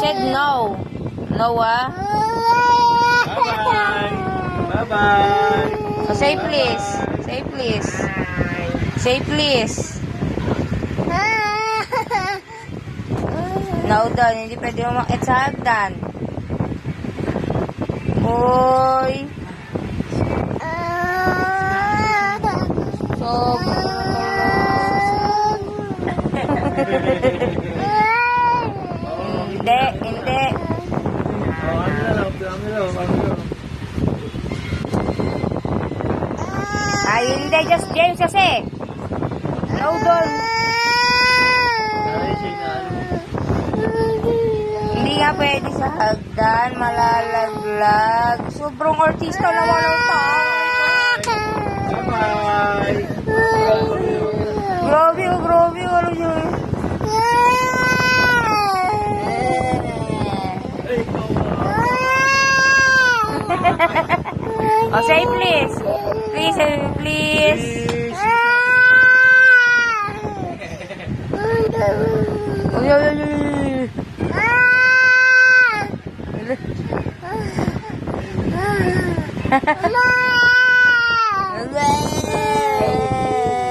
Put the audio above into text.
said no. No, ah. Bye-bye. Bye-bye. Oh, say please. Say please. Say please. No, Don. Hindi pwede umakit sa hagdan. Uy. Hindi, hindi. Ay, hindi. Just James kasi. No, Don. Hindi nga pwede sa hagdan. Malalaglag. Sobrang artista naman ang tao. Bye-bye. Grabe, oh, grabe. Ano yun? Oh, say please. Please, please. Uy, uy, uy, uy.